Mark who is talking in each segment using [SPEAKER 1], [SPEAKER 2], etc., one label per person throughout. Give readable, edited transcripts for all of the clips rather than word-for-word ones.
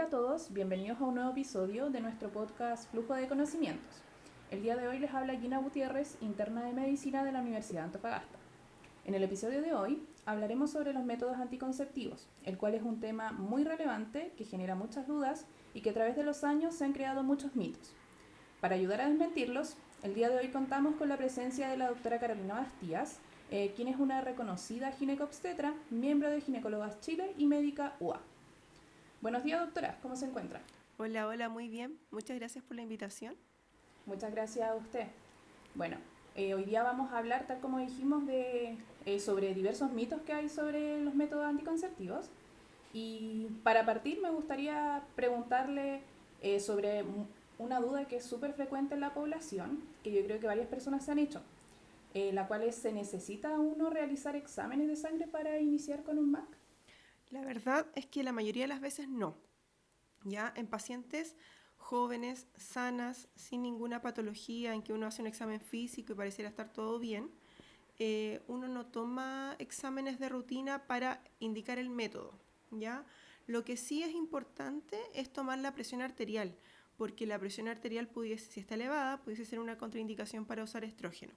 [SPEAKER 1] a todos, bienvenidos a un nuevo episodio de nuestro podcast Flujo de Conocimientos. El día de hoy les habla Gina Gutiérrez, interna de Medicina de la Universidad de Antofagasta. En el episodio de hoy hablaremos sobre los métodos anticonceptivos, el cual es un tema muy relevante que genera muchas dudas y que a través de los años se han creado muchos mitos. Para ayudar a desmentirlos, el día de hoy contamos con la presencia de la doctora Carolina Bastías, quien es una reconocida ginecobstetra, miembro de Ginecólogas Chile y médica UA. Buenos días, doctora, ¿cómo se encuentra?
[SPEAKER 2] Hola, hola, muy bien. Muchas gracias por la invitación.
[SPEAKER 1] Muchas gracias a usted. Bueno, hoy día vamos a hablar, tal como dijimos, sobre diversos mitos que hay sobre los métodos anticonceptivos. Y para partir me gustaría preguntarle sobre una duda que es súper frecuente en la población, que yo creo que varias personas se han hecho, la cual es: ¿se necesita uno realizar exámenes de sangre para iniciar con un MAC?
[SPEAKER 2] La verdad es que la mayoría de las veces no. Ya en pacientes jóvenes, sanas, sin ninguna patología, en que uno hace un examen físico y pareciera estar todo bien, uno no toma exámenes de rutina para indicar el método. ¿Ya? Lo que sí es importante es tomar la presión arterial, porque la presión arterial pudiese, si está elevada, pudiese ser una contraindicación para usar estrógeno.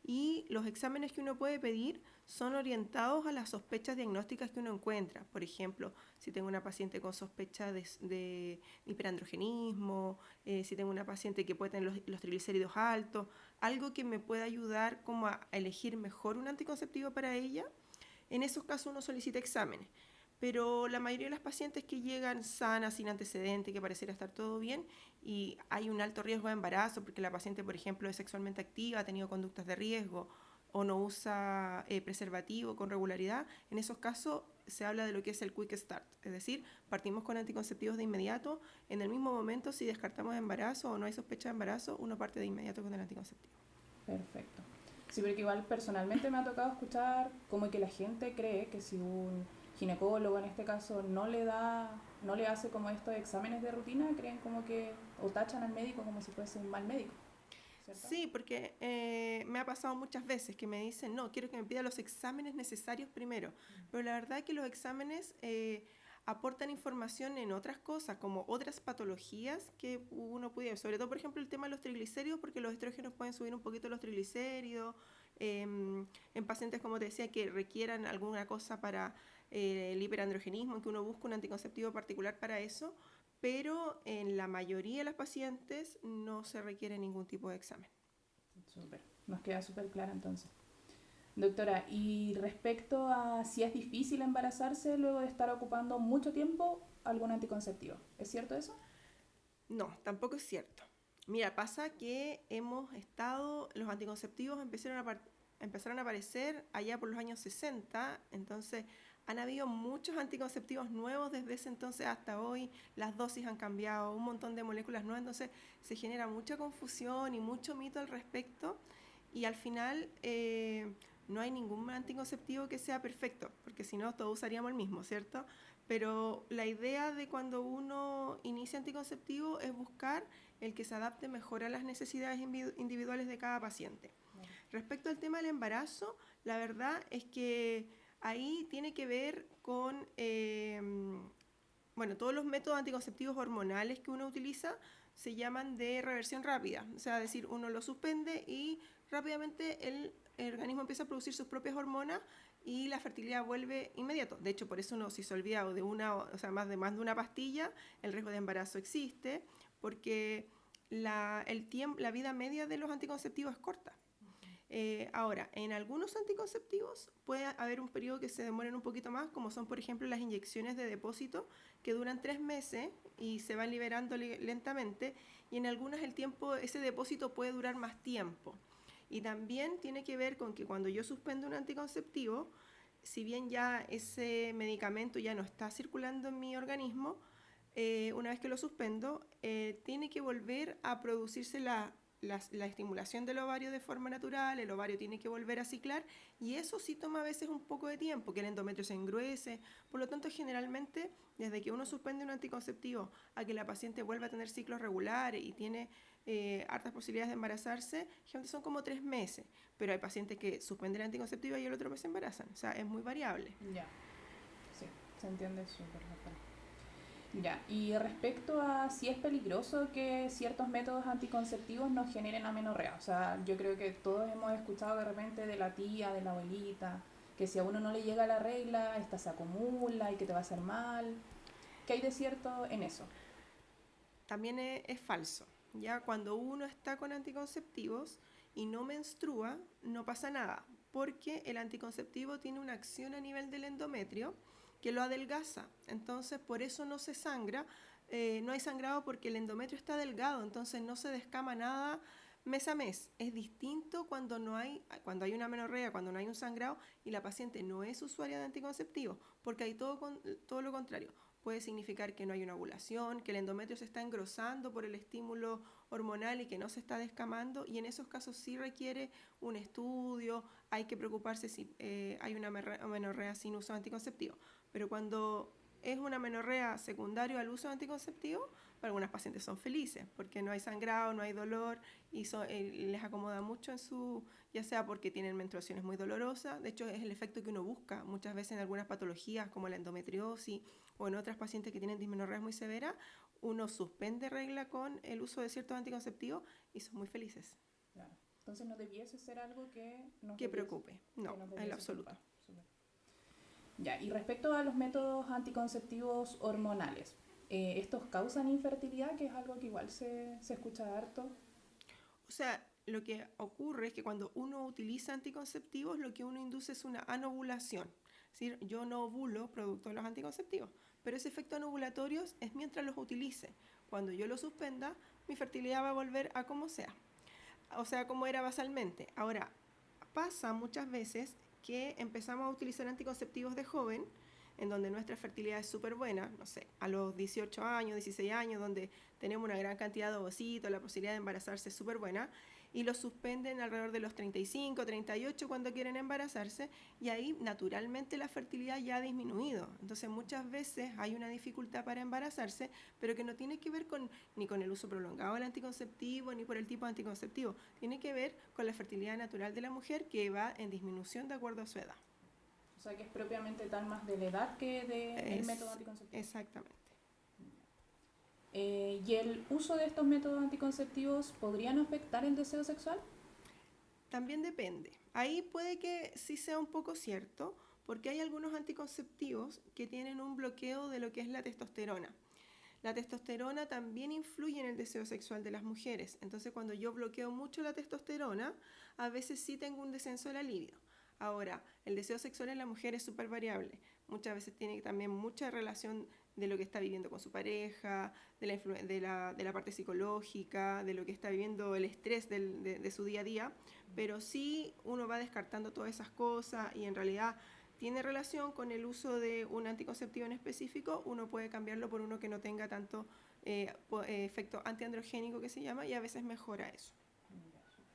[SPEAKER 2] Y los exámenes que uno puede pedir son orientados a las sospechas diagnósticas que uno encuentra. Por ejemplo, si tengo una paciente con sospecha de hiperandrogenismo, si tengo una paciente que puede tener los triglicéridos altos, algo que me pueda ayudar como a elegir mejor un anticonceptivo para ella. En esos casos uno solicita exámenes. Pero la mayoría de las pacientes que llegan sanas, sin antecedentes, que pareciera estar todo bien, y hay un alto riesgo de embarazo porque la paciente, por ejemplo, es sexualmente activa, ha tenido conductas de riesgo o no usa preservativo con regularidad, en esos casos se habla de lo que es el quick start, es decir, partimos con anticonceptivos de inmediato, en el mismo momento si descartamos embarazo o no hay sospecha de embarazo, uno parte de inmediato con el anticonceptivo.
[SPEAKER 1] Perfecto. Sí, porque igual personalmente me ha tocado escuchar como que la gente cree que si un ginecólogo en este caso no le hace como estos exámenes de rutina, creen como que, o tachan al médico como si fuese un mal médico, ¿cierto?
[SPEAKER 2] Sí, porque me ha pasado muchas veces que me dicen, no, quiero que me pida los exámenes necesarios primero, pero la verdad es que los exámenes aportan información en otras cosas, como otras patologías que uno puede, sobre todo por ejemplo el tema de los triglicéridos, porque los estrógenos pueden subir un poquito los triglicéridos, en pacientes como te decía que requieran alguna cosa para el hiperandrogenismo, en que uno busca un anticonceptivo particular para eso, pero en la mayoría de las pacientes no se requiere ningún tipo de examen.
[SPEAKER 1] Súper, nos queda súper clara entonces. Doctora, y respecto a si es difícil embarazarse luego de estar ocupando mucho tiempo algún anticonceptivo, ¿es cierto eso?
[SPEAKER 2] No, tampoco es cierto. Mira, pasa que los anticonceptivos empezaron a aparecer allá por los años 60, entonces han habido muchos anticonceptivos nuevos desde ese entonces hasta hoy, las dosis han cambiado, un montón de moléculas nuevas, entonces se genera mucha confusión y mucho mito al respecto y al final no hay ningún anticonceptivo que sea perfecto, porque si no todos usaríamos el mismo, ¿cierto? Pero la idea de cuando uno inicia anticonceptivo es buscar el que se adapte mejor a las necesidades individuales de cada paciente.
[SPEAKER 1] Claro.
[SPEAKER 2] Respecto al tema del embarazo, la verdad es que ahí tiene que ver con, bueno, todos los métodos anticonceptivos hormonales que uno utiliza se llaman de reversión rápida, o sea, es decir, uno lo suspende y rápidamente el organismo empieza a producir sus propias hormonas y la fertilidad vuelve inmediato. De hecho, por eso uno, si se olvida de más de una pastilla, el riesgo de embarazo existe, porque la vida media de los anticonceptivos es corta. Ahora, en algunos anticonceptivos puede haber un periodo que se demoren un poquito más, como son, por ejemplo, las inyecciones de depósito, que duran 3 meses y se van liberando lentamente, y en algunas ese depósito puede durar más tiempo. Y también tiene que ver con que cuando yo suspendo un anticonceptivo, si bien ya ese medicamento ya no está circulando en mi organismo, una vez que lo suspendo, tiene que volver a producirse la estimulación del ovario de forma natural, el ovario tiene que volver a ciclar y eso sí toma a veces un poco de tiempo, que el endometrio se engruese, por lo tanto generalmente desde que uno suspende un anticonceptivo a que la paciente vuelva a tener ciclos regulares y tiene hartas posibilidades de embarazarse, generalmente son como 3 meses, pero hay pacientes que suspenden el anticonceptivo y el otro mes se embarazan, o sea, es muy variable.
[SPEAKER 1] Ya, sí, se entiende súper, doctora. Ya, y respecto a si es peligroso que ciertos métodos anticonceptivos nos generen amenorrea, o sea, yo creo que todos hemos escuchado de repente de la tía, de la abuelita, que si a uno no le llega la regla, esta se acumula y que te va a hacer mal. ¿Qué hay de cierto en eso?
[SPEAKER 2] También es falso. Ya cuando uno está con anticonceptivos y no menstrua, no pasa nada, porque el anticonceptivo tiene una acción a nivel del endometrio que lo adelgaza. Entonces, por eso no se sangra, no hay sangrado porque el endometrio está delgado, entonces no se descama nada mes a mes. Es distinto cuando hay una menorrea, cuando no hay un sangrado y la paciente no es usuaria de anticonceptivos, porque hay todo lo contrario. Puede significar que no hay una ovulación, que el endometrio se está engrosando por el estímulo hormonal y que no se está descamando, y en esos casos sí requiere un estudio, hay que preocuparse si hay una menorrea sin uso de anticonceptivo. Pero cuando es una menorrea secundaria al uso de anticonceptivo, para algunas pacientes son felices porque no hay sangrado, no hay dolor y les acomoda mucho ya sea porque tienen menstruaciones muy dolorosas, de hecho es el efecto que uno busca muchas veces en algunas patologías como la endometriosis o en otras pacientes que tienen dismenorreas muy severas, uno suspende regla con el uso de ciertos anticonceptivos y son muy felices.
[SPEAKER 1] Claro. Entonces no debiese ser algo
[SPEAKER 2] Que preocupe, no,
[SPEAKER 1] que nos
[SPEAKER 2] en lo
[SPEAKER 1] debiese
[SPEAKER 2] absoluto.
[SPEAKER 1] preocupar. Súper. Ya, y respecto a los métodos anticonceptivos hormonales, ¿estos causan infertilidad? Que es algo que igual se escucha harto.
[SPEAKER 2] O sea, lo que ocurre es que cuando uno utiliza anticonceptivos, lo que uno induce es una anovulación. Es decir, yo no ovulo producto de los anticonceptivos, pero ese efecto anovulatorio es mientras los utilice. Cuando yo los suspenda, mi fertilidad va a volver a como sea, o sea, como era basalmente. Ahora, pasa muchas veces que empezamos a utilizar anticonceptivos de joven, en donde nuestra fertilidad es súper buena, no sé, a los 18 años, 16 años, donde tenemos una gran cantidad de ovocitos, la posibilidad de embarazarse es súper buena, y los suspenden alrededor de los 35, 38 cuando quieren embarazarse, y ahí naturalmente la fertilidad ya ha disminuido. Entonces muchas veces hay una dificultad para embarazarse, pero que no tiene que ver ni con el uso prolongado del anticonceptivo, ni por el tipo de anticonceptivo, tiene que ver con la fertilidad natural de la mujer que va en disminución de acuerdo a su edad.
[SPEAKER 1] O sea, que es propiamente tal más de la edad que del método anticonceptivo.
[SPEAKER 2] Exactamente.
[SPEAKER 1] ¿Y el uso de estos métodos anticonceptivos podrían afectar el deseo sexual?
[SPEAKER 2] También depende. Ahí puede que sí sea un poco cierto, porque hay algunos anticonceptivos que tienen un bloqueo de lo que es la testosterona. La testosterona también influye en el deseo sexual de las mujeres. Entonces, cuando yo bloqueo mucho la testosterona, a veces sí tengo un descenso de la libido. Ahora, el deseo sexual en la mujer es súper variable. Muchas veces tiene también mucha relación de lo que está viviendo con su pareja, de la parte psicológica, de lo que está viviendo el estrés de su día a día, pero sí uno va descartando todas esas cosas y en realidad tiene relación con el uso de un anticonceptivo en específico, uno puede cambiarlo por uno que no tenga tanto efecto antiandrogénico que se llama y a veces mejora eso.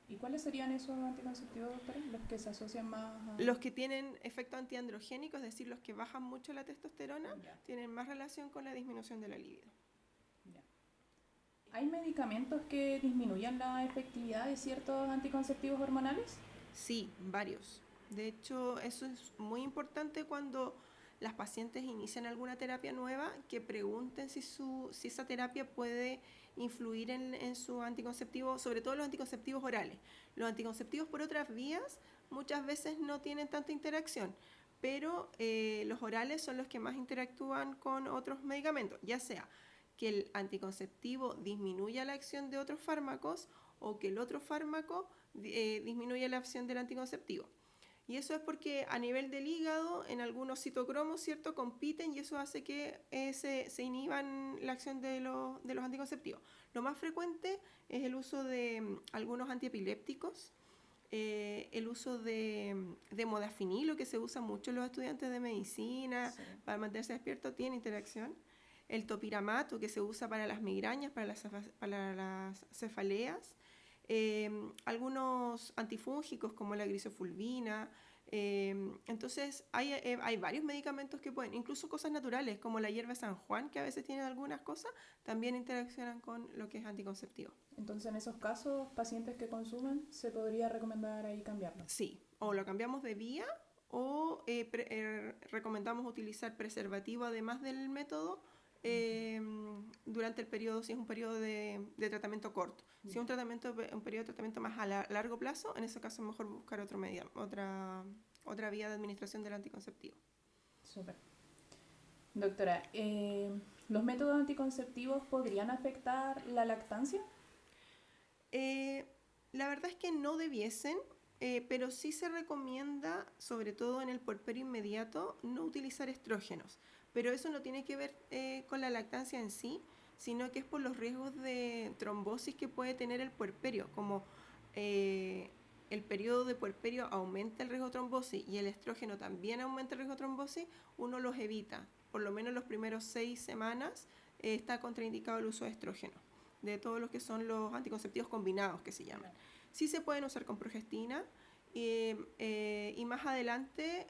[SPEAKER 1] ¿Y cuáles serían esos anticonceptivos, doctora? Los que se asocian más a...
[SPEAKER 2] Los que tienen efecto antiandrogénico, es decir, los que bajan mucho la testosterona,
[SPEAKER 1] Ya.
[SPEAKER 2] tienen más relación con la disminución de la libido.
[SPEAKER 1] Ya. ¿Hay medicamentos que disminuyan la efectividad de ciertos anticonceptivos hormonales?
[SPEAKER 2] Sí, varios. De hecho, eso es muy importante cuando las pacientes inician alguna terapia nueva, que pregunten si esa terapia puede influir en su anticonceptivo, sobre todo los anticonceptivos orales. Los anticonceptivos por otras vías muchas veces no tienen tanta interacción, pero los orales son los que más interactúan con otros medicamentos, ya sea que el anticonceptivo disminuya la acción de otros fármacos o que el otro fármaco disminuye la acción del anticonceptivo. Y eso es porque a nivel del hígado, en algunos citocromos, ¿cierto?, compiten y eso hace que se inhiban la acción de los anticonceptivos. Lo más frecuente es el uso de algunos antiepilépticos, el uso de modafinilo, que se usa mucho en los estudiantes de medicina, sí, para mantenerse despiertos, tiene interacción. El topiramato, que se usa para las migrañas, para las cefaleas. Algunos antifúngicos como la grisofulvina. Entonces hay varios medicamentos que pueden, incluso cosas naturales como la hierba de San Juan, que a veces tienen algunas cosas, también interaccionan con lo que es anticonceptivo.
[SPEAKER 1] Entonces en esos casos, pacientes que consumen, se podría recomendar ahí cambiarlo.
[SPEAKER 2] Sí, o lo cambiamos de vía o recomendamos utilizar preservativo además del método durante el periodo, si es un periodo de tratamiento corto. Si es un periodo de tratamiento más a largo plazo, en ese caso es mejor buscar otra vía de administración del anticonceptivo.
[SPEAKER 1] Súper. Doctora, ¿los métodos anticonceptivos podrían afectar la lactancia?
[SPEAKER 2] La verdad es que no debiesen, pero sí se recomienda, sobre todo en el puerperio inmediato, no utilizar estrógenos. Pero eso no tiene que ver con la lactancia en sí, sino que es por los riesgos de trombosis que puede tener el puerperio. Como el periodo de puerperio aumenta el riesgo de trombosis y el estrógeno también aumenta el riesgo de trombosis, uno los evita. Por lo menos los primeros 6 semanas está contraindicado el uso de estrógeno, de todos los que son los anticonceptivos combinados que se llaman. Sí se pueden usar con progestina y más adelante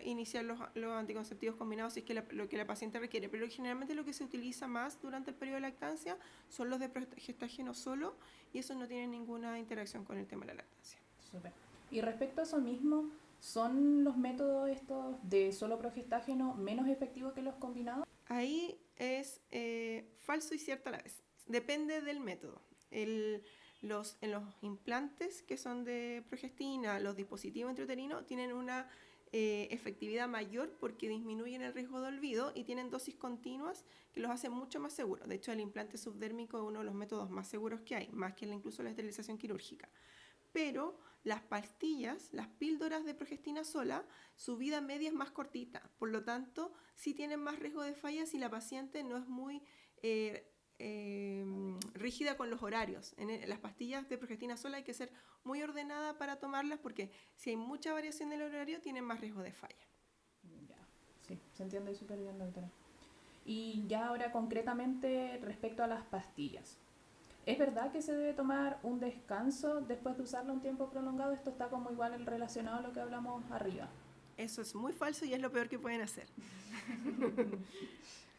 [SPEAKER 2] iniciar los anticonceptivos combinados si es que lo que la paciente requiere, pero generalmente lo que se utiliza más durante el periodo de lactancia son los de progestágeno solo y eso no tiene ninguna interacción con el tema de la lactancia.
[SPEAKER 1] Súper. Y respecto a eso mismo, ¿son los métodos estos de solo progestágeno menos efectivos que los combinados?
[SPEAKER 2] Ahí es falso y cierto a la vez. Depende del método. En los implantes que son de progestina, los dispositivos intrauterinos tienen una efectividad mayor porque disminuyen el riesgo de olvido y tienen dosis continuas que los hacen mucho más seguros. De hecho, el implante subdérmico es uno de los métodos más seguros que hay, más que incluso la esterilización quirúrgica. Pero las pastillas, las píldoras de progestina sola, su vida media es más cortita. Por lo tanto, sí tienen más riesgo de falla si la paciente no es muy rígida con los horarios. En las pastillas de progestina sola hay que ser muy ordenada para tomarlas porque si hay mucha variación del horario tienen más riesgo de falla.
[SPEAKER 1] Ya, sí, se entiende súper bien, doctora. Y ya ahora concretamente respecto a las pastillas. ¿Es verdad que se debe tomar un descanso después de usarla un tiempo prolongado? Esto está como igual relacionado a lo que hablamos arriba.
[SPEAKER 2] Eso es muy falso y es lo peor que pueden hacer.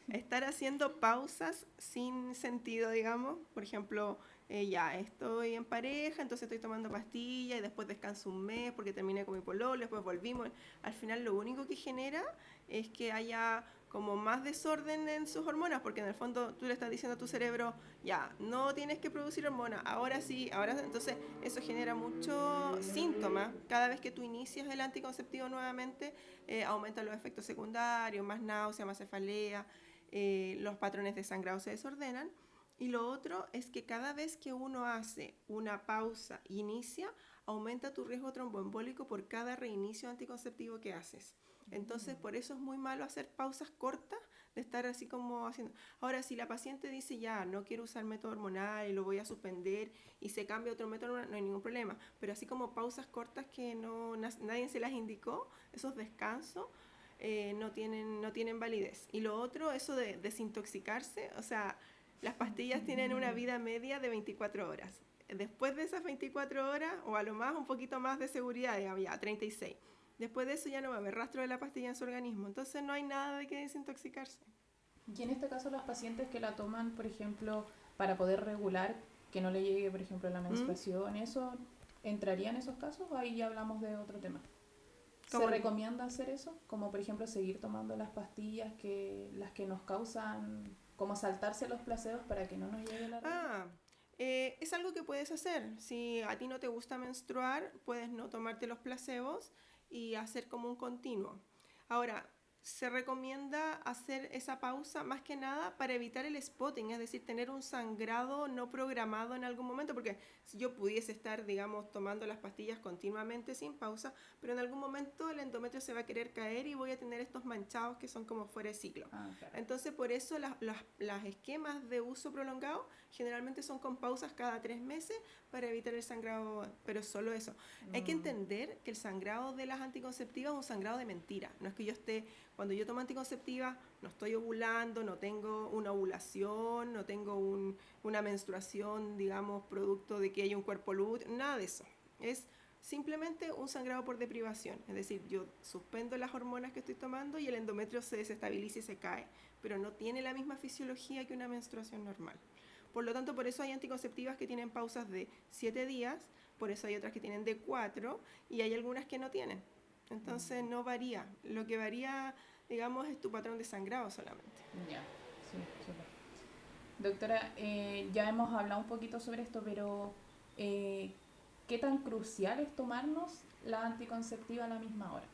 [SPEAKER 2] Estar haciendo pausas sin sentido, digamos. Por ejemplo, ya estoy en pareja, entonces estoy tomando pastillas y después descanso un mes porque terminé con mi pololo, después volvimos. Al final lo único que genera es que haya como más desorden en sus hormonas, porque en el fondo tú le estás diciendo a tu cerebro, ya, no tienes que producir hormonas, ahora sí, entonces eso genera muchos síntomas. Cada vez que tú inicias el anticonceptivo nuevamente, aumentan los efectos secundarios, más náusea, más cefalea, los patrones de sangrado se desordenan. Y lo otro es que cada vez que uno hace una pausa e inicia, aumenta tu riesgo tromboembólico por cada reinicio anticonceptivo que haces. Entonces, por eso es muy malo hacer pausas cortas, de estar así como haciendo. Ahora, si la paciente dice ya, no quiero usar método hormonal y lo voy a suspender y se cambia otro método hormonal, no hay ningún problema. Pero así como pausas cortas que nadie se las indicó, esos descansos, no tienen validez. Y lo otro, eso de desintoxicarse, o sea, las pastillas tienen una vida media de 24 horas. Después de esas 24 horas, o a lo más un poquito más de seguridad, digamos, ya 36. Después de eso ya no va a haber rastro de la pastilla en su organismo. Entonces no hay nada de que desintoxicarse.
[SPEAKER 1] Y en este caso las pacientes que la toman, por ejemplo, para poder regular que no le llegue, por ejemplo, la menstruación, ¿eso entraría en esos casos o ahí ya hablamos de otro tema? ¿Se recomienda hacer eso? Como por ejemplo seguir tomando las pastillas las que nos causan, como saltarse los placebos para que no nos llegue la regla.
[SPEAKER 2] Es algo que puedes hacer. Si a ti no te gusta menstruar, puedes no tomarte los placebos y hacer como un continuo. Ahora, se recomienda hacer esa pausa más que nada para evitar el spotting, es decir, tener un sangrado no programado en algún momento, porque si yo pudiese estar, digamos, tomando las pastillas continuamente sin pausa, pero en algún momento el endometrio se va a querer caer y voy a tener estos manchados que son como fuera de ciclo. Claro. Entonces, por eso las esquemas de uso prolongado generalmente son con pausas cada 3 meses para evitar el sangrado, pero solo eso. Hay que entender que el sangrado de las anticonceptivas es un sangrado de mentira, no es que cuando yo tomo anticonceptiva, no estoy ovulando, no tengo una ovulación, no tengo una menstruación, digamos, producto de que haya un cuerpo lúteo, nada de eso. Es simplemente un sangrado por deprivación. Es decir, yo suspendo las hormonas que estoy tomando y el endometrio se desestabiliza y se cae, pero no tiene la misma fisiología que una menstruación normal. Por lo tanto, por eso hay anticonceptivas que tienen pausas de 7 días, por eso hay otras que tienen de 4 y hay algunas que no tienen. Entonces no varía. Lo que varía, digamos, es tu patrón de sangrado solamente.
[SPEAKER 1] Ya. Sí, súper. Doctora, ya hemos hablado un poquito sobre esto, pero ¿qué tan crucial es tomarnos la anticonceptiva a la misma hora?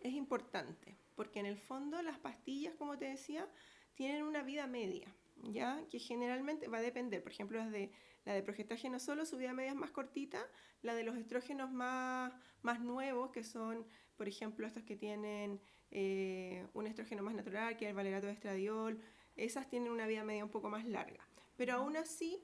[SPEAKER 2] Es importante, porque en el fondo las pastillas, como te decía, tienen una vida media, ¿ya? Que generalmente va a depender, por ejemplo, desde la de progestágeno solo, su vida media es más cortita, la de los estrógenos más nuevos, que son, por ejemplo, estos que tienen un estrógeno más natural, que es el valerato de estradiol, esas tienen una vida media un poco más larga. Pero aún así,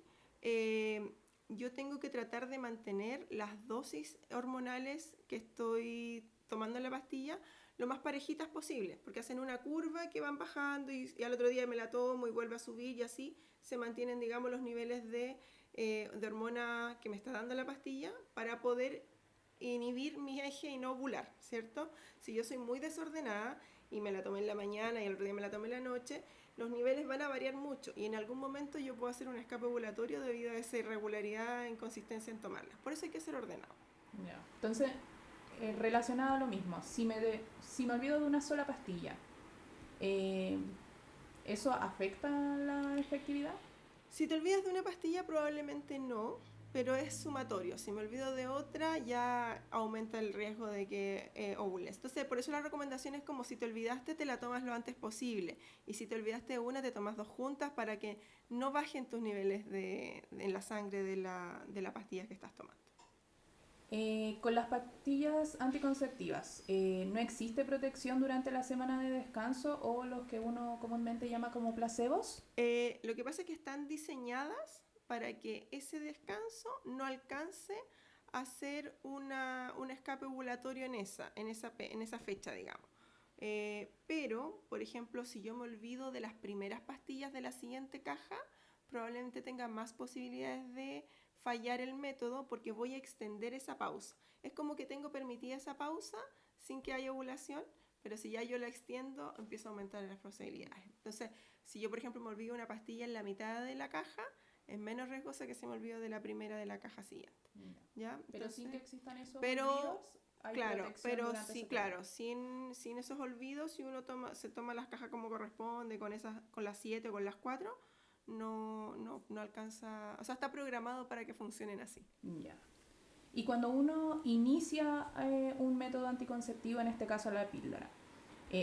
[SPEAKER 2] yo tengo que tratar de mantener las dosis hormonales que estoy tomando la pastilla lo más parejitas posible, porque hacen una curva que van bajando y al otro día me la tomo y vuelve a subir y así se mantienen, digamos, los niveles de hormona que me está dando la pastilla para poder inhibir mi eje y no ovular, ¿cierto? Si yo soy muy desordenada y me la tomé en la mañana y el otro día me la tomé en la noche, los niveles van a variar mucho y en algún momento yo puedo hacer un escape ovulatorio debido a esa irregularidad e inconsistencia en tomarla. Por eso hay que ser ordenado.
[SPEAKER 1] Ya. Entonces, relacionado a lo mismo, si me olvido de una sola pastilla, eh, ¿eso afecta la efectividad?
[SPEAKER 2] Si te olvidas de una pastilla, probablemente no, pero es sumatorio. Si me olvido de otra, ya aumenta el riesgo de que ovules. Entonces, por eso la recomendación es como si te olvidaste, te la tomas lo antes posible. Y si te olvidaste de una, te tomas dos juntas para que no bajen tus niveles en la sangre de la pastilla que estás tomando.
[SPEAKER 1] Con las pastillas anticonceptivas, ¿no existe protección durante la semana de descanso o los que uno comúnmente llama como placebos?
[SPEAKER 2] Lo que pasa es que están diseñadas para que ese descanso no alcance a hacer un escape ovulatorio en esa fecha, digamos. Pero, por ejemplo, si yo me olvido de las primeras pastillas de la siguiente caja, probablemente tenga más posibilidades de fallar el método porque voy a extender esa pausa. Es como que tengo permitida esa pausa sin que haya ovulación, pero si ya yo la extiendo, empiezo a aumentar las posibilidades. Entonces, si yo, por ejemplo, me olvido una pastilla en la mitad de la caja, es menos riesgosa que si me olvido de la primera de la caja siguiente. ¿Ya?
[SPEAKER 1] Pero
[SPEAKER 2] Entonces,
[SPEAKER 1] sin que existan esos
[SPEAKER 2] pero,
[SPEAKER 1] olvidos, hay
[SPEAKER 2] claro,
[SPEAKER 1] protección
[SPEAKER 2] pero
[SPEAKER 1] durante
[SPEAKER 2] sí,
[SPEAKER 1] ese
[SPEAKER 2] claro,
[SPEAKER 1] periodo.
[SPEAKER 2] sin esos olvidos, si uno se toma las cajas como corresponde, con las 7 o con las 4, no alcanza, o sea, está programado para que funcionen así.
[SPEAKER 1] Ya. Y cuando uno inicia un método anticonceptivo, en este caso la píldora,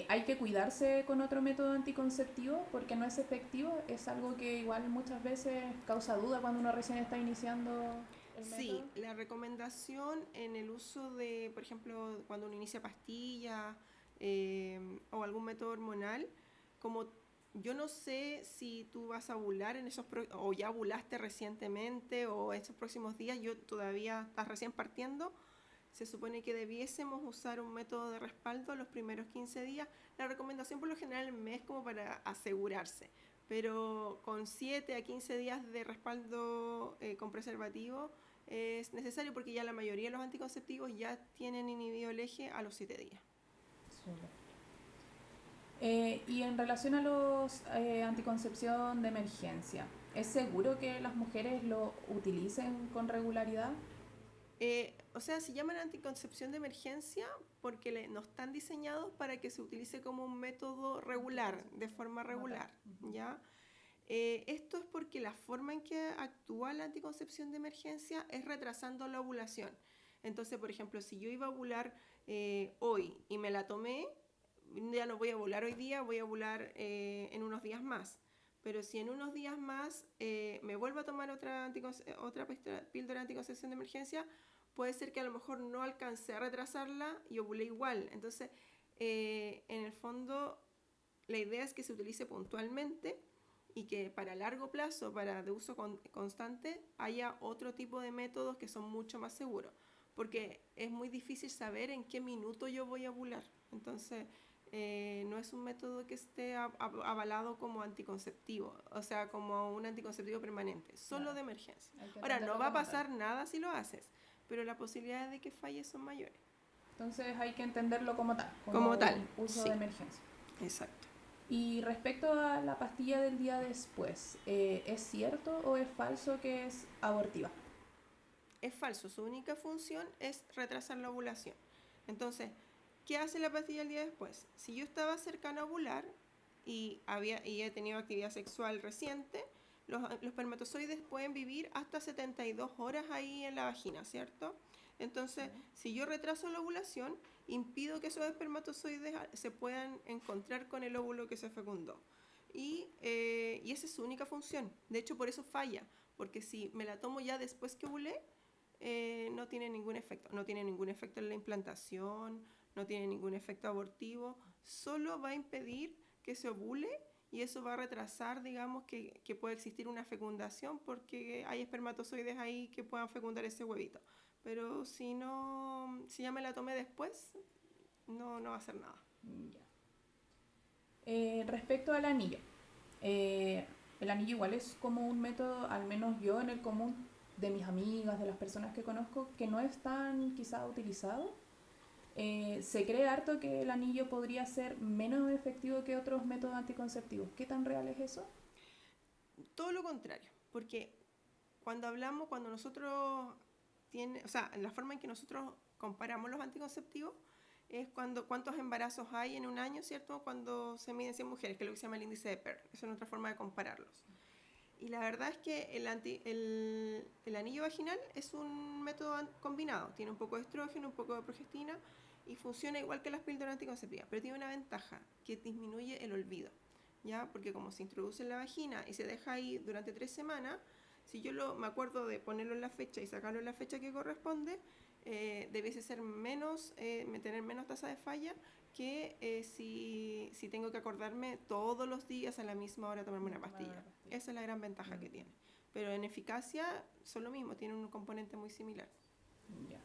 [SPEAKER 1] ¿hay que cuidarse con otro método anticonceptivo porque no es efectivo? Es algo que igual muchas veces causa duda cuando uno recién está iniciando el
[SPEAKER 2] Sí,
[SPEAKER 1] método.
[SPEAKER 2] la recomendación en el uso de, por ejemplo, cuando uno inicia pastillas o algún método hormonal, como yo no sé si tú vas a ovular o ya ovulaste recientemente o estos próximos días, yo todavía estás recién partiendo, se supone que debiésemos usar un método de respaldo los primeros 15 días. La recomendación por lo general es el mes como para asegurarse, pero con 7 a 15 días de respaldo con preservativo es necesario porque ya la mayoría de los anticonceptivos ya tienen inhibido el eje a los 7 días.
[SPEAKER 1] Súper. Y en relación a los anticoncepción de emergencia, ¿es seguro que las mujeres lo utilicen con regularidad?
[SPEAKER 2] O sea, se llaman anticoncepción de emergencia porque no están diseñados para que se utilice como un método regular, de forma regular, ¿ya? Esto es porque la forma en que actúa la anticoncepción de emergencia es retrasando la ovulación. Entonces, por ejemplo, si yo iba a ovular hoy y me la tomé, ya no voy a ovular hoy día, voy a ovular en unos días más. Pero si en unos días más me vuelvo a tomar otra píldora de anticoncepción de emergencia, puede ser que a lo mejor no alcance a retrasarla y ovule igual. Entonces, en el fondo, la idea es que se utilice puntualmente y que para largo plazo, para de uso constante, haya otro tipo de métodos que son mucho más seguros, porque es muy difícil saber en qué minuto yo voy a ovular. Entonces, no es un método que esté avalado como anticonceptivo, o sea, como un anticonceptivo permanente, solo de emergencia. Ahora, no va a pasar nada si lo haces, pero las posibilidades de que falle son mayores.
[SPEAKER 1] Entonces hay que entenderlo
[SPEAKER 2] Como
[SPEAKER 1] como
[SPEAKER 2] tal,
[SPEAKER 1] un uso
[SPEAKER 2] sí,
[SPEAKER 1] de emergencia.
[SPEAKER 2] exacto.
[SPEAKER 1] Y respecto a la pastilla del día después, ¿es cierto o es falso que es abortiva?
[SPEAKER 2] Es falso, su única función es retrasar la ovulación. Entonces, ¿qué hace la pastilla el día después? Si yo estaba cercana a ovular, y he tenido actividad sexual reciente, los espermatozoides pueden vivir hasta 72 horas ahí en la vagina, ¿cierto? Entonces, si yo retraso la ovulación, impido que esos espermatozoides se puedan encontrar con el óvulo que se fecundó. Y esa es su única función. De hecho, por eso falla, porque si me la tomo ya después que ovulé, no tiene ningún efecto. No tiene ningún efecto en la implantación, no tiene ningún efecto abortivo, solo va a impedir que se ovule y eso va a retrasar, digamos, que pueda existir una fecundación porque hay espermatozoides ahí que puedan fecundar ese huevito. Pero si ya me la tomé después, no va a hacer nada.
[SPEAKER 1] Ya. Respecto al anillo, el anillo igual es como un método, al menos yo en el común de mis amigas, de las personas que conozco, que no es tan quizá utilizado. Se cree harto que el anillo podría ser menos efectivo que otros métodos anticonceptivos. ¿Qué tan real es eso?
[SPEAKER 2] Todo lo contrario, porque cuando nosotros la forma en que nosotros comparamos los anticonceptivos es cuántos embarazos hay en un año, ¿cierto? Cuando se miden 100 mujeres, que es lo que se llama el índice de PER. Esa es nuestra forma de compararlos. Y la verdad es que el anillo vaginal es un método combinado. Tiene un poco de estrógeno, un poco de progestina y funciona igual que las píldoras anticonceptivas, pero tiene una ventaja, que disminuye el olvido, ¿ya? Porque como se introduce en la vagina y se deja ahí durante 3 semanas, si yo me acuerdo de ponerlo en la fecha y sacarlo en la fecha que corresponde, debiese ser tener menos tasa de falla que si tengo que acordarme todos los días a la misma hora tomarme una pastilla. Esa es la gran ventaja que tiene. Pero en eficacia son lo mismo, tienen un componente muy similar.
[SPEAKER 1] Ya.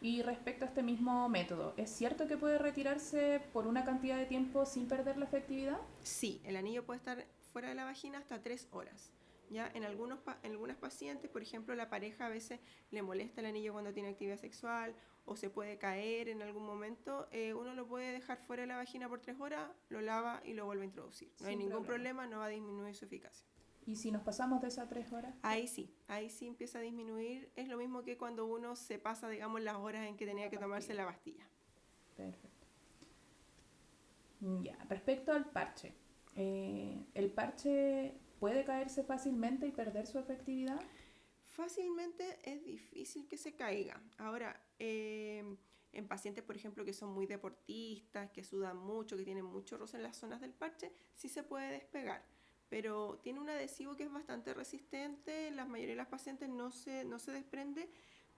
[SPEAKER 1] Y respecto a este mismo método, ¿es cierto que puede retirarse por una cantidad de tiempo sin perder la efectividad?
[SPEAKER 2] Sí, el anillo puede estar fuera de la vagina hasta 3 horas. ¿Ya? En algunas pacientes, por ejemplo, la pareja a veces le molesta el anillo cuando tiene actividad sexual o se puede caer en algún momento, uno lo puede dejar fuera de la vagina por 3 horas, lo lava y lo vuelve a introducir. No hay ningún problema, no va a disminuir su eficacia.
[SPEAKER 1] ¿Y si nos pasamos de esas 3 horas?
[SPEAKER 2] Ahí sí empieza a disminuir. Es lo mismo que cuando uno se pasa, digamos, las horas en que tenía que tomarse la pastilla.
[SPEAKER 1] Perfecto. Ya, respecto al parche, ¿el parche puede caerse fácilmente y perder su efectividad?
[SPEAKER 2] Fácilmente es difícil que se caiga. Ahora, en pacientes, por ejemplo, que son muy deportistas, que sudan mucho, que tienen mucho roce en las zonas del parche, sí se puede despegar. Pero tiene un adhesivo que es bastante resistente, en la mayoría de las pacientes no se desprende,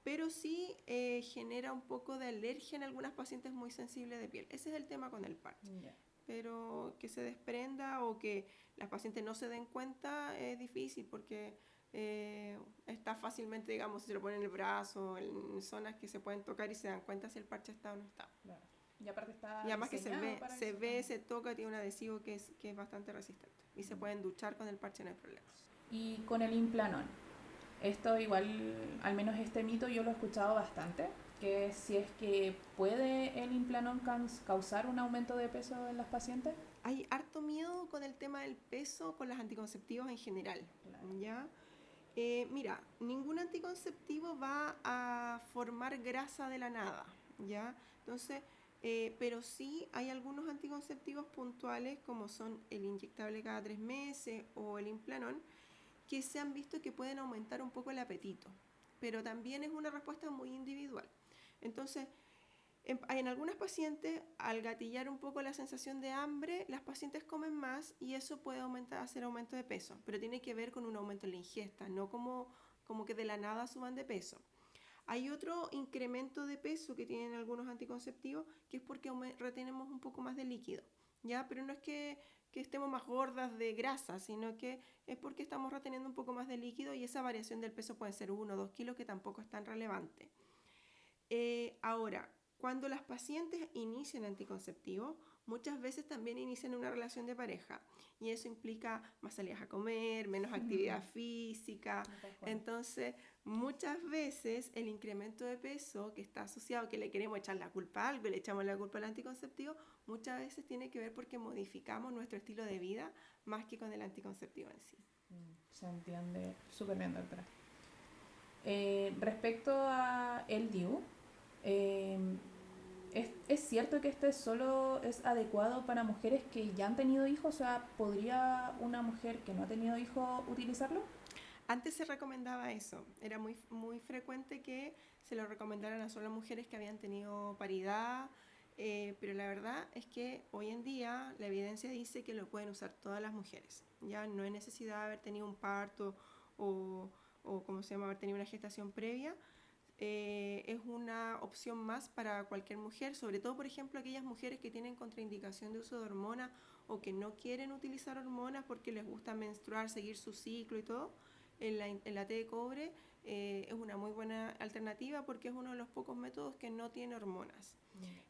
[SPEAKER 2] pero sí genera un poco de alergia en algunas pacientes muy sensibles de piel. Ese es el tema con el parche.
[SPEAKER 1] Yeah.
[SPEAKER 2] Pero que se desprenda o que las pacientes no se den cuenta es difícil porque está fácilmente, digamos, si se lo ponen en el brazo, en zonas que se pueden tocar y se dan cuenta si el parche está o no está.
[SPEAKER 1] Claro. Y aparte está
[SPEAKER 2] y además que se
[SPEAKER 1] eso.
[SPEAKER 2] toca, tiene un adhesivo que es bastante resistente y se pueden duchar con el parche, no hay problema.
[SPEAKER 1] Y con el implanón, esto igual, al menos este mito yo lo he escuchado bastante, que si es que puede el implanón causar un aumento de peso en las pacientes.
[SPEAKER 2] Hay harto miedo con el tema del peso con los anticonceptivos en general, claro. ¿Ya? Mira, ningún anticonceptivo va a formar grasa de la nada, ¿ya? Entonces, pero sí hay algunos anticonceptivos puntuales como son el inyectable cada 3 meses o el Implanon, que se han visto que pueden aumentar un poco el apetito, pero también es una respuesta muy individual. Entonces, en algunas pacientes, al gatillar un poco la sensación de hambre, las pacientes comen más y eso puede hacer aumento de peso, pero tiene que ver con un aumento en la ingesta, no como que de la nada suban de peso. Hay otro incremento de peso que tienen algunos anticonceptivos, que es porque retenemos un poco más de líquido, ¿ya? Pero no es que estemos más gordas de grasa, sino que es porque estamos reteniendo un poco más de líquido y esa variación del peso puede ser 1 o 2 kilos, que tampoco es tan relevante. Ahora, cuando las pacientes inician anticonceptivo, muchas veces también inician una relación de pareja y eso implica más salidas a comer, menos actividad física. Entonces, muchas veces el incremento de peso que está asociado, que le queremos echar la culpa a algo y le echamos la culpa al anticonceptivo, muchas veces tiene que ver porque modificamos nuestro estilo de vida más que con el anticonceptivo en sí.
[SPEAKER 1] Se entiende súper bien, doctora. Respecto a el DIU, ¿Es cierto que este solo es adecuado para mujeres que ya han tenido hijos? O sea, ¿podría una mujer que no ha tenido hijos utilizarlo?
[SPEAKER 2] Antes se recomendaba eso, era muy frecuente que se lo recomendaran a solo mujeres que habían tenido paridad, pero la verdad es que hoy en día la evidencia dice que lo pueden usar todas las mujeres. Ya no hay necesidad de haber tenido un parto o, o ¿cómo se llama?, haber tenido una gestación previa. Es una opción más para cualquier mujer, sobre todo, por ejemplo, aquellas mujeres que tienen contraindicación de uso de hormonas o que no quieren utilizar hormonas porque les gusta menstruar, seguir su ciclo y todo. La té de cobre es una muy buena alternativa porque es uno de los pocos métodos que no tiene hormonas.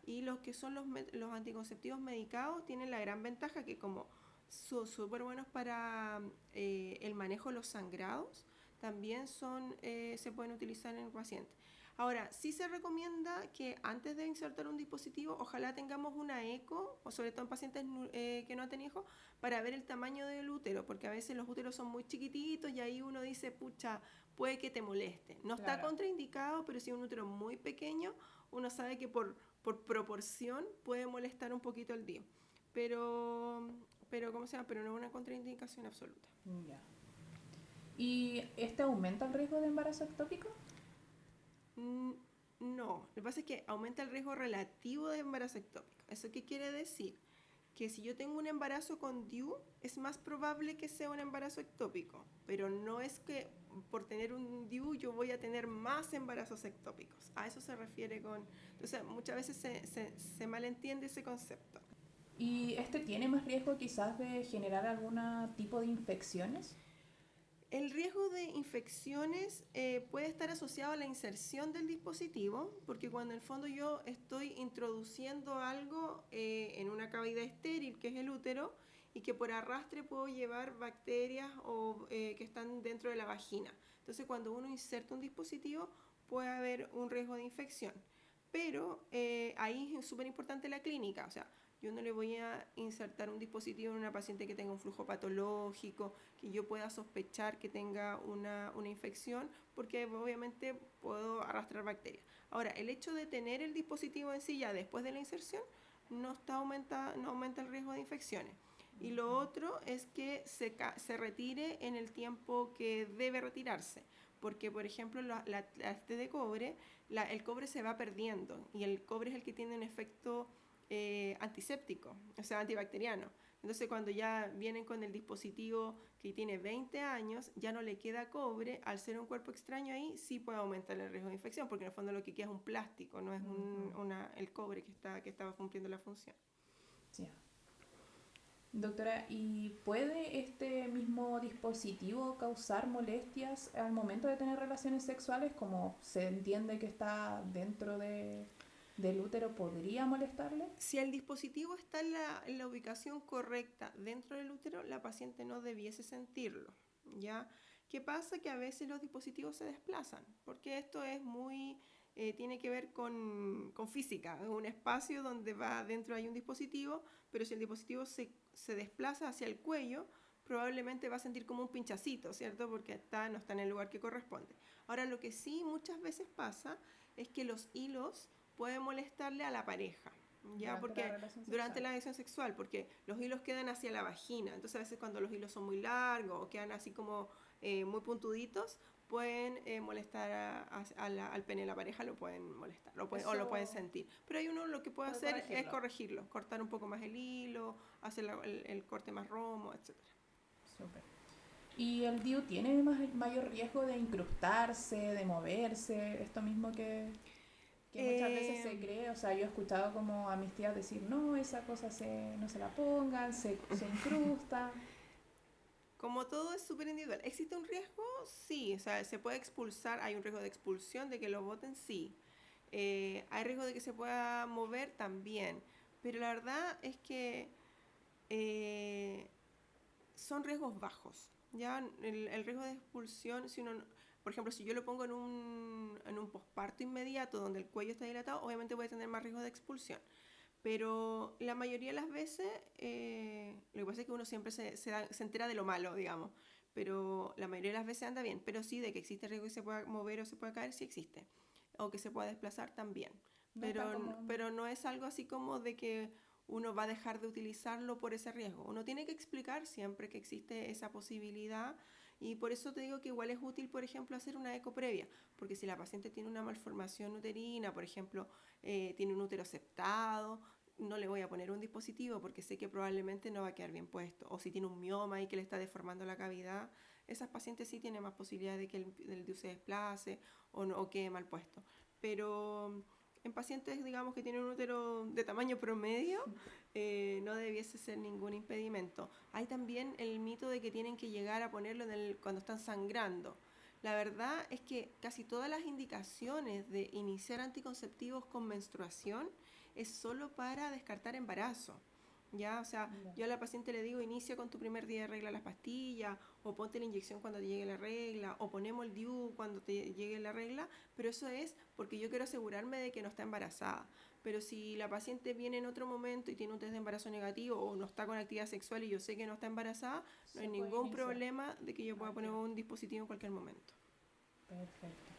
[SPEAKER 2] Y los que son los anticonceptivos medicados tienen la gran ventaja que como son súper buenos para el manejo de los sangrados, también se pueden utilizar en el paciente. Ahora, sí se recomienda que antes de insertar un dispositivo, ojalá tengamos una eco, o sobre todo en pacientes que no han tenido hijos, para ver el tamaño del útero, porque a veces los úteros son muy chiquititos y ahí uno dice, pucha, puede que te moleste. No está
[SPEAKER 1] Claro.
[SPEAKER 2] contraindicado, pero si es un útero muy pequeño, uno sabe que por proporción puede molestar un poquito el DIU. Pero ¿cómo se llama? Pero no es una contraindicación absoluta.
[SPEAKER 1] Ya. ¿Y este aumenta el riesgo de embarazo ectópico?
[SPEAKER 2] Mm, No, lo que pasa es que aumenta el riesgo relativo de embarazo ectópico. ¿Eso qué quiere decir? Que si yo tengo un embarazo con DIU, es más probable que sea un embarazo ectópico, pero no es que por tener un DIU yo voy a tener más embarazos ectópicos. A eso se refiere con... Entonces, muchas veces se malentiende ese concepto.
[SPEAKER 1] ¿Y este tiene más riesgo quizás de generar algún tipo de infecciones?
[SPEAKER 2] El riesgo de infecciones puede estar asociado a la inserción del dispositivo, porque cuando en el fondo yo estoy introduciendo algo en una cavidad estéril, que es el útero, y que por arrastre puedo llevar bacterias que están dentro de la vagina. Entonces, cuando uno inserta un dispositivo, puede haber un riesgo de infección. Pero ahí es súper importante la clínica, o sea, yo no le voy a insertar un dispositivo en una paciente que tenga un flujo patológico, que yo pueda sospechar que tenga una infección, porque obviamente puedo arrastrar bacterias. Ahora, el hecho de tener el dispositivo en sí ya después de la inserción no aumenta el riesgo de infecciones. Y lo otro es que se retire en el tiempo que debe retirarse. Porque, por ejemplo, la té de cobre, el cobre se va perdiendo y el cobre es el que tiene un efecto antiséptico, o sea, antibacteriano. Entonces, cuando ya vienen con el dispositivo que tiene 20 años, ya no le queda cobre, al ser un cuerpo extraño ahí, sí puede aumentar el riesgo de infección, porque en el fondo lo que queda es un plástico, no es el cobre que estaba cumpliendo la función.
[SPEAKER 1] Sí. Doctora, ¿y puede este mismo dispositivo causar molestias al momento de tener relaciones sexuales? Como se entiende que está dentro del útero, ¿podría molestarle?
[SPEAKER 2] Si el dispositivo está en la ubicación correcta dentro del útero, la paciente no debiese sentirlo, ¿ya? ¿Qué pasa? Que a veces los dispositivos se desplazan, porque esto es tiene que ver con física, es un espacio donde dentro hay un dispositivo, pero si el dispositivo se desplaza hacia el cuello, probablemente va a sentir como un pinchacito, ¿cierto? Porque no está en el lugar que corresponde. Ahora, lo que sí muchas veces pasa es que los hilos pueden molestarle a la pareja, ¿ya?
[SPEAKER 1] Durante la
[SPEAKER 2] Porque
[SPEAKER 1] relación
[SPEAKER 2] durante
[SPEAKER 1] sexual.
[SPEAKER 2] la adicción sexual, porque los hilos quedan hacia la vagina, entonces a veces cuando los hilos son muy largos o quedan así como muy puntuditos, pueden molestar al pene de la pareja, lo pueden molestar, o lo pueden
[SPEAKER 1] Eso
[SPEAKER 2] sentir. Pero hay uno lo que puede
[SPEAKER 1] puede
[SPEAKER 2] hacer es
[SPEAKER 1] corregirlo.
[SPEAKER 2] corregirlo, cortar un poco más el hilo, hacer el corte más romo, etc.
[SPEAKER 1] Súper. ¿Y el DIU tiene mayor riesgo de incrustarse, de moverse? Esto mismo que muchas veces
[SPEAKER 2] Eh,
[SPEAKER 1] se cree. O sea, yo he escuchado como a mis tías decir, no, esa cosa no se la pongan, se incrusta.
[SPEAKER 2] Como todo es súper individual. ¿Existe un riesgo? Sí, o sea, se puede expulsar, hay un riesgo de expulsión, de que lo boten, sí. Hay riesgo de que se pueda mover también. Pero la verdad es que eh, son riesgos bajos. Ya el riesgo de expulsión, si uno, por ejemplo, si yo lo pongo en un posparto inmediato donde el cuello está dilatado, obviamente voy a tener más riesgo de expulsión. Pero la mayoría de las veces, lo que pasa es que uno siempre se entera de lo malo, digamos. Pero la mayoría de las veces anda bien. Pero sí, de que existe riesgo que se pueda mover o se pueda caer, sí existe. O que se pueda desplazar también.
[SPEAKER 1] No es tan común.
[SPEAKER 2] Pero no es algo así como de que uno va a dejar de utilizarlo por ese riesgo. Uno tiene que explicar siempre que existe esa posibilidad y por eso te digo que igual es útil, por ejemplo, hacer una eco previa, porque si la paciente tiene una malformación uterina, por ejemplo, tiene un útero septado, no le voy a poner un dispositivo porque sé que probablemente no va a quedar bien puesto. O si tiene un mioma y que le está deformando la cavidad, esas pacientes sí tienen más posibilidad de que el DIU se desplace o quede mal puesto. Pero en pacientes, digamos, que tienen un útero de tamaño promedio, no debiese ser ningún impedimento. Hay también el mito de que tienen que llegar a ponerlo cuando están sangrando. La verdad es que casi todas las indicaciones de iniciar anticonceptivos con menstruación es solo para descartar embarazo. ¿Ya? O sea,
[SPEAKER 1] Ya.
[SPEAKER 2] yo a la paciente le digo, inicia con tu primer día de regla las pastillas, o ponte la inyección cuando te llegue la regla, o ponemos el DIU cuando te llegue la regla, pero eso es porque yo quiero asegurarme de que no está embarazada. Pero si la paciente viene en otro momento y tiene un test de embarazo negativo o no está con actividad sexual y yo sé que no está embarazada, no hay
[SPEAKER 1] Se puede
[SPEAKER 2] ningún
[SPEAKER 1] iniciar.
[SPEAKER 2] problema de que yo pueda poner
[SPEAKER 1] Ok.
[SPEAKER 2] un dispositivo en cualquier momento.
[SPEAKER 1] Perfecto.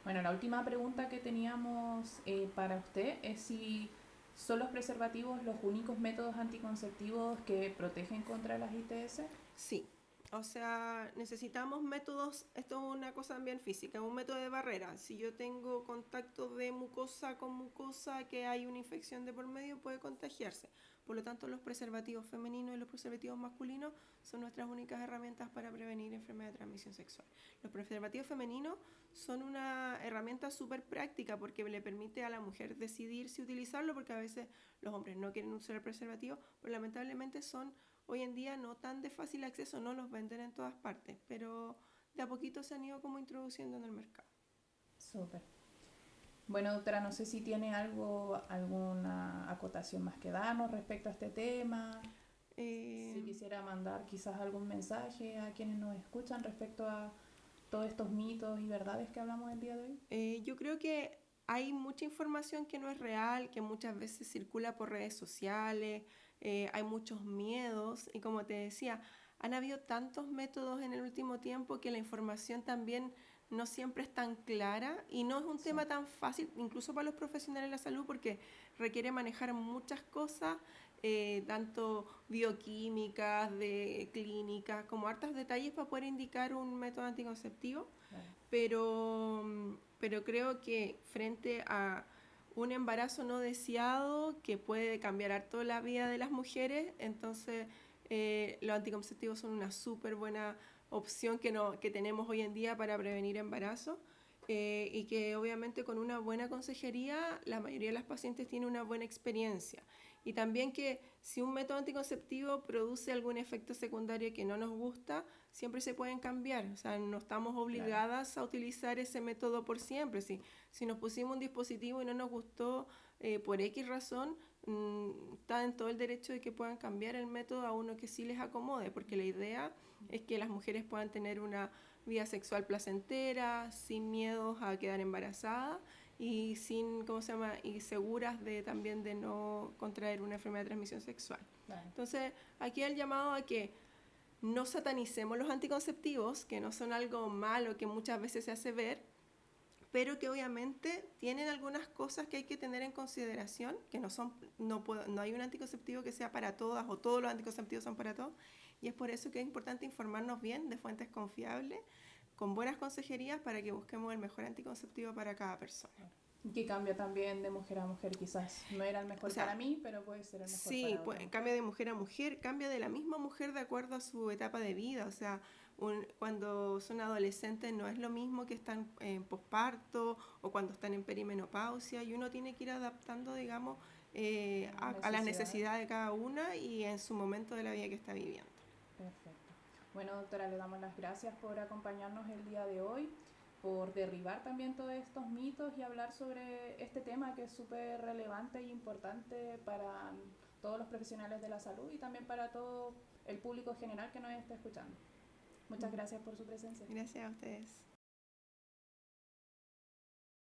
[SPEAKER 1] Bueno, la última pregunta que teníamos para usted es si son los preservativos los únicos métodos anticonceptivos que protegen contra las ITS.
[SPEAKER 2] Sí, o sea, necesitamos métodos, esto es una cosa bien física, un método de barrera. Si yo tengo contacto de mucosa con mucosa, que hay una infección de por medio, puede contagiarse. Por lo tanto, los preservativos femeninos y los preservativos masculinos son nuestras únicas herramientas para prevenir enfermedades de transmisión sexual. Los preservativos femeninos son una herramienta súper práctica porque le permite a la mujer decidir si utilizarlo, porque a veces los hombres no quieren usar el preservativo, pero lamentablemente son hoy en día no tan de fácil acceso, no los venden en todas partes, pero de a poquito se han ido como introduciendo en el mercado.
[SPEAKER 1] Súper. Bueno, doctora, no sé si tiene alguna acotación más que darnos respecto a este tema. Si
[SPEAKER 2] Eh,
[SPEAKER 1] quisiera mandar quizás algún mensaje a quienes nos escuchan respecto a todos estos mitos y verdades que hablamos el día de hoy.
[SPEAKER 2] yo creo que hay mucha información que no es real, que muchas veces circula por redes sociales, hay muchos miedos y como te decía, han habido tantos métodos en el último tiempo que la información también no siempre es tan clara y no es un
[SPEAKER 1] Sí,
[SPEAKER 2] tema tan fácil, incluso para los profesionales de la salud, porque requiere manejar muchas cosas, tanto bioquímicas, de clínicas, como hartos detalles para poder indicar un método anticonceptivo,
[SPEAKER 1] claro.
[SPEAKER 2] pero creo que frente a un embarazo no deseado que puede cambiar harto la vida de las mujeres, entonces los anticonceptivos son una súper buena opción que tenemos hoy en día para prevenir embarazo y que obviamente con una buena consejería la mayoría de las pacientes tiene una buena experiencia. Y también que si un método anticonceptivo produce algún efecto secundario que no nos gusta, siempre se pueden cambiar. O sea, no estamos
[SPEAKER 1] Claro.
[SPEAKER 2] obligadas a utilizar ese método por siempre. Si nos pusimos un dispositivo y no nos gustó por X razón, está en todo el derecho de que puedan cambiar el método a uno que sí les acomode, porque la idea es que las mujeres puedan tener una vida sexual placentera, sin miedos a quedar embarazadas y sin, ¿cómo se llama? Y seguras de también de no contraer una enfermedad de transmisión sexual.
[SPEAKER 1] Claro.
[SPEAKER 2] Entonces, aquí el llamado a que no satanicemos los anticonceptivos, que no son algo malo que muchas veces se hace ver, pero que obviamente tienen algunas cosas que hay que tener en consideración, que no hay un anticonceptivo que sea para todas o todos los anticonceptivos son para todos, y es por eso que es importante informarnos bien de fuentes confiables, con buenas consejerías para que busquemos el mejor anticonceptivo para cada persona.
[SPEAKER 1] Que cambia también de mujer a mujer, quizás no era el
[SPEAKER 2] O
[SPEAKER 1] mejor para
[SPEAKER 2] sea,
[SPEAKER 1] mí, pero puede ser el mejor
[SPEAKER 2] sí,
[SPEAKER 1] para otra
[SPEAKER 2] pues,
[SPEAKER 1] mujer.
[SPEAKER 2] cambia de mujer a mujer, cambia de la misma mujer de acuerdo a su etapa de vida. O sea, cuando son adolescentes no es lo mismo que están en posparto o cuando están en perimenopausia y uno tiene que ir adaptando, digamos,
[SPEAKER 1] Las
[SPEAKER 2] a las
[SPEAKER 1] necesidades.
[SPEAKER 2] necesidades de cada una y en su momento de la vida que está viviendo.
[SPEAKER 1] Perfecto. Bueno, doctora, le damos las gracias por acompañarnos el día de hoy, por derribar también todos estos mitos y hablar sobre este tema que es súper relevante e importante para todos los profesionales de la salud y también para todo el público general que nos está escuchando. Muchas gracias por su presencia.
[SPEAKER 2] Gracias a ustedes.